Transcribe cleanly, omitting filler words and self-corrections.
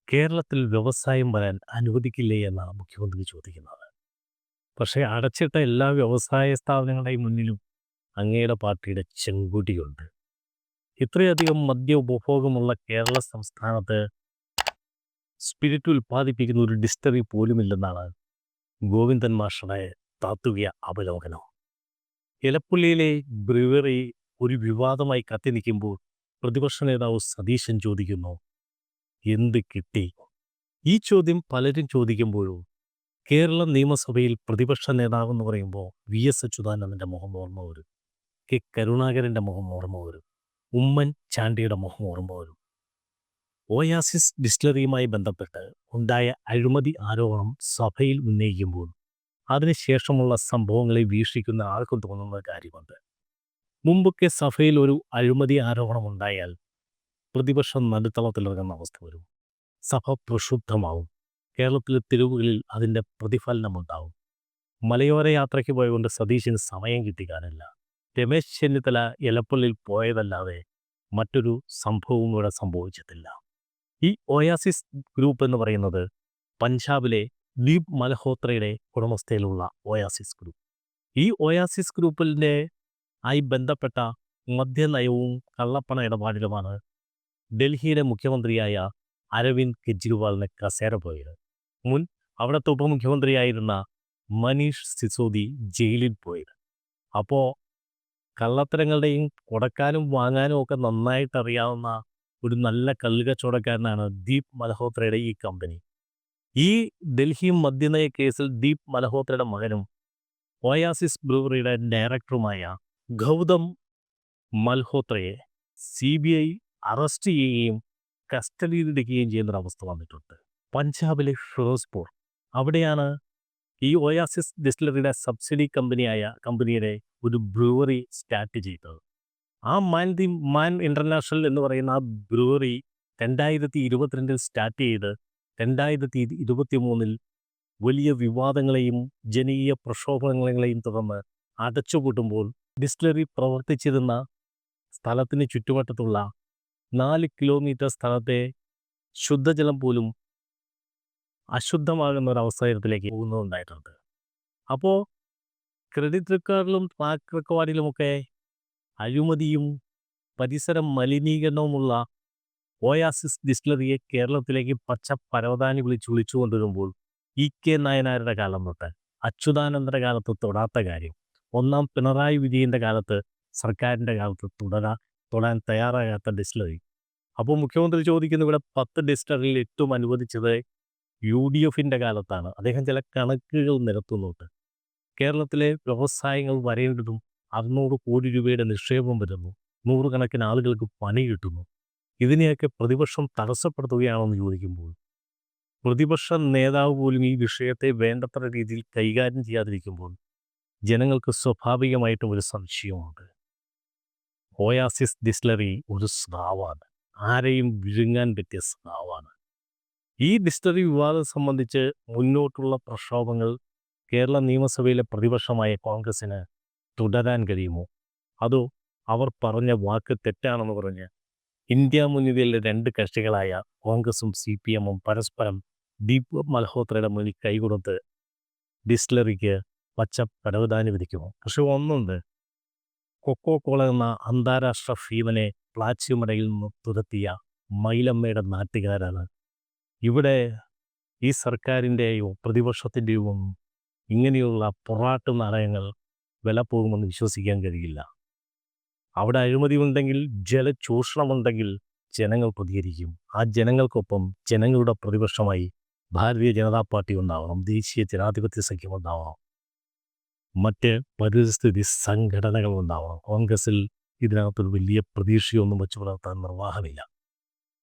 കേരളത്തിൽ വ്യവസായം വരാൻ അനുവദിക്കില്ലേ എന്നാണ് മുഖ്യമന്ത്രി ചോദിക്കുന്നത്. പക്ഷേ അടച്ചിട്ട എല്ലാ വ്യവസായ സ്ഥാപനങ്ങളുടെയും മുന്നിലും അങ്ങയുടെ പാർട്ടിയുടെ ചെങ്കൊടിയുണ്ട്. ഇത്രയധികം മദ്യ ഉപഭോഗമുള്ള കേരള സംസ്ഥാനത്ത് സ്പിരിറ്റ് ഉൽപ്പാദിപ്പിക്കുന്ന ഒരു ഡിസ്റ്ററി പോലുമില്ലെന്നാണ് ഗോവിന്ദൻ മാഷയുടെ താത്വിക അവലോകനം. എലപ്പുള്ളിയിലെ ബ്രിവറി ഒരു വിവാദമായി കത്തി നിൽക്കുമ്പോൾ പ്രതിപക്ഷ നേതാവ് സതീശൻ ചോദിക്കുന്നു, എന്ത് കിട്ടി? ഈ ചോദ്യം പലരും ചോദിക്കുമ്പോഴും കേരള നിയമസഭയിൽ പ്രതിപക്ഷ നേതാവ് എന്ന് പറയുമ്പോൾ വി.എസ്. അച്യുതാനന്ദൻ്റെ മുഖം ഓർമ്മ വരും, കെ. കരുണാകരൻ്റെ മുഖം ഓർമ്മ വരും, ഉമ്മൻ ചാണ്ടിയുടെ മുഖം ഓർമ്മ വരും. ഓയാസിസ് ഡിസ്റ്റിലറിയുമായി ബന്ധപ്പെട്ട് ഉണ്ടായ അഴിമതി ആരോപണം സഭയിൽ ഉന്നയിക്കുമ്പോൾ അതിനുശേഷമുള്ള സംഭവങ്ങളെ വീക്ഷിക്കുന്ന ആർക്കും തോന്നുന്ന കാര്യമുണ്ട്. മുമ്പൊക്കെ സഭയിൽ ഒരു അഴിമതി ആരോപണം ഉണ്ടായാൽ പ്രതിപക്ഷം നടുത്തളത്തിലിറങ്ങുന്ന അവസ്ഥ വരും. സഭ പ്രക്ഷുബ്ധമാവും. കേരളത്തിലെ തെരുവുകളിൽ അതിൻ്റെ പ്രതിഫലനമുണ്ടാവും. മലയോര യാത്രയ്ക്ക് പോയതുകൊണ്ട് സതീശന് സമയം കിട്ടിക്കാനില്ല. രമേശ് ചെന്നിത്തല എലപ്പള്ളിയിൽ പോയതല്ലാതെ മറ്റൊരു സംഭവവും ഇവിടെ സംഭവിച്ചിട്ടില്ല. ഈ ഓയാസിസ് ഗ്രൂപ്പ് എന്ന് പറയുന്നത് പഞ്ചാബിലെ ദീപ് മൽഹോത്രയുടെ ഉടമസ്ഥയിലുള്ള ഓയാസിസ് ഗ്രൂപ്പ്. ഈ ഓയാസിസ് ഗ്രൂപ്പിൻ്റെ ആയി ബന്ധപ്പെട്ട മദ്യനയവും കള്ളപ്പണ ഇടപാടിലുമാണ് ഡൽഹിയിലെ മുഖ്യമന്ത്രിയായ അരവിന്ദ് കെജ്രിവാളിന് കസേര പോയത്. മുൻ അവിടുത്തെ ഉപമുഖ്യമന്ത്രിയായിരുന്ന മനീഷ് സിസോദി ജയിലിൽ പോയത്. അപ്പോൾ കള്ളത്തരങ്ങളുടെയും കൊടുക്കാനും വാങ്ങാനും ഒക്കെ നന്നായിട്ട് അറിയാവുന്ന ഒരു നല്ല കള്ളുകച്ചവടക്കാരനാണ് ദീപ് മൽഹോത്രയുടെ ഈ കമ്പനി. ഈ ഡൽഹി മദ്യനയ കേസിൽ ദീപ് മൽഹോത്രയുടെ മകനും ഓയാസിസ് ബ്രൂവറിയുടെ ഡയറക്ടറുമായ ഗൗതം മൽഹോത്രയെ CBI അറസ്റ്റ് ചെയ്യുകയും കസ്റ്റഡിയിലെടുക്കുകയും ചെയ്യുന്നൊരവസ്ഥ വന്നിട്ടുണ്ട്. പഞ്ചാബിലെ ഫിറോസ്പൂർ, അവിടെയാണ് ഈ ഓയാസിസ് ഡിസ്റ്റിലറിയുടെ സബ്സിഡി കമ്പനിയുടെ ഒരു ബ്രൂവറി സ്റ്റാർട്ട് ചെയ്തത്. ആ മാൻ ഇൻ്റർനാഷണൽ എന്ന് പറയുന്ന ആ ബ്രൂവറി 2022 സ്റ്റാർട്ട് ചെയ്ത് 2023 വലിയ വിവാദങ്ങളെയും ജനകീയ പ്രക്ഷോഭങ്ങളെയും തുടർന്ന് അടച്ചുപൂട്ടുമ്പോൾ ഡിസ്റ്റിലറി പ്രവർത്തിച്ചിരുന്ന സ്ഥലത്തിന് ചുറ്റുവട്ടത്തുള്ള 4 കിലോമീറ്റർ സ്ഥലത്തെ ശുദ്ധജലം പോലും അശുദ്ധമാകുന്ന ഒരവസരത്തിലേക്ക് പോകുന്നതുണ്ടായിട്ടുണ്ട്. അപ്പോൾ ക്രെഡിറ്റ് റെക്കോർഡിലും ട്രാക്ക് റെക്കോർഡിലുമൊക്കെ അഴിമതിയും പരിസര മലിനീകരണവുമുള്ള ഓയാസിസ് ഡിസ്റ്റിലറിയെ കേരളത്തിലേക്ക് പച്ച പരവതാനി വിളിച്ചു കൊണ്ടുവരുമ്പോൾ E.K. നായനാരുടെ കാലം തൊട്ട് അച്യുതാനന്ദൻ്റെ കാലത്ത് തൊടാത്ത കാര്യം ഒന്നാം പിണറായി വിജയൻ്റെ കാലത്ത് സർക്കാരിൻ്റെ കാലത്ത് തൊടാൻ തയ്യാറാകാത്ത ഡിസ്റ്റിലറി. അപ്പോൾ മുഖ്യമന്ത്രി ചോദിക്കുന്ന ഇവിടെ 10 ഡിസ്റ്റിലറിയിൽ ഏറ്റവും അനുവദിച്ചത് UDFിൻ്റെ കാലത്താണ്. അദ്ദേഹം ചില കണക്കുകൾ നിരത്തുന്നുണ്ട്. കേരളത്തിലെ വ്യവസായങ്ങൾ വരേണ്ടതും 600 കോടി രൂപയുടെ നിക്ഷേപം വരുന്നു, 100 കണക്കിന് ആളുകൾക്ക് പണി കിട്ടുന്നു. ഇതിനെയൊക്കെ പ്രതിപക്ഷം തടസ്സപ്പെടുത്തുകയാണെന്ന് ചോദിക്കുമ്പോൾ പ്രതിപക്ഷ നേതാവ് പോലും ഈ വിഷയത്തെ വേണ്ടത്ര രീതിയിൽ കൈകാര്യം ചെയ്യാതിരിക്കുമ്പോൾ ജനങ്ങൾക്ക് സ്വാഭാവികമായിട്ടും ഒരു സംശയമുണ്ട്. ഓയാസിസ് ഡിസ്റ്റിലറി ഒരു സ്രാവാണ്, ആരെയും വിഴുങ്ങാൻ പറ്റിയ സ്രാവാണ്. ഈ ഡിസ്റ്റിലറി വിവാദം സംബന്ധിച്ച് മുന്നോട്ടുള്ള പ്രക്ഷോഭങ്ങൾ കേരള നിയമസഭയിലെ പ്രതിപക്ഷമായ കോൺഗ്രസിന് തുടരാൻ കഴിയുമോ? അതോ അവർ പറഞ്ഞ വാക്ക് തെറ്റാണെന്ന് പറഞ്ഞ് ഇന്ത്യ മുന്നണിയിലെ 2 കക്ഷികളായ കോൺഗ്രസും CPMഉം പരസ്പരം ദീപ് മൽഹോത്രയുടെ മുന്നിൽ കൈകൊടുത്ത് ഡിസ്റ്റിലറിക്ക് പച്ച പരവതാനി വിധിക്കുമോ? പക്ഷെ ഒന്നുണ്ട്, കൊക്കോകോള എന്ന അന്താരാഷ്ട്ര ഫീമനെ പ്ലാച്ചിമടയിൽ നിന്ന് തുരത്തിയ മൈലമ്മയുടെ നാട്ടുകാരാണ്. ഇവിടെ ഈ സർക്കാരിൻ്റെയോ പ്രതിപക്ഷത്തിൻ്റെയോ ഇങ്ങനെയുള്ള പൊറാട്ട് നാടകങ്ങൾ വില പോകുമെന്ന് വിശ്വസിക്കാൻ കഴിയില്ല. അവിടെ അഴിമതി ഉണ്ടെങ്കിൽ, ജലചൂഷണമുണ്ടെങ്കിൽ ജനങ്ങൾ പ്രതികരിക്കും. ആ ജനങ്ങൾക്കൊപ്പം ജനങ്ങളുടെ പ്രതിപക്ഷമായി ഭാരതീയ ജനതാ പാർട്ടി ഉണ്ടാവണം, ദേശീയ ജനാധിപത്യ സഖ്യം ഉണ്ടാവണം, മറ്റ് പരിസ്ഥിതി സംഘടനകൾ ഉണ്ടാവണം. കോൺഗ്രസിൽ ഇതിനകത്തൊരു വലിയ പ്രതീക്ഷയൊന്നും വെച്ചു പുലർത്താൻ നിർവാഹമില്ല.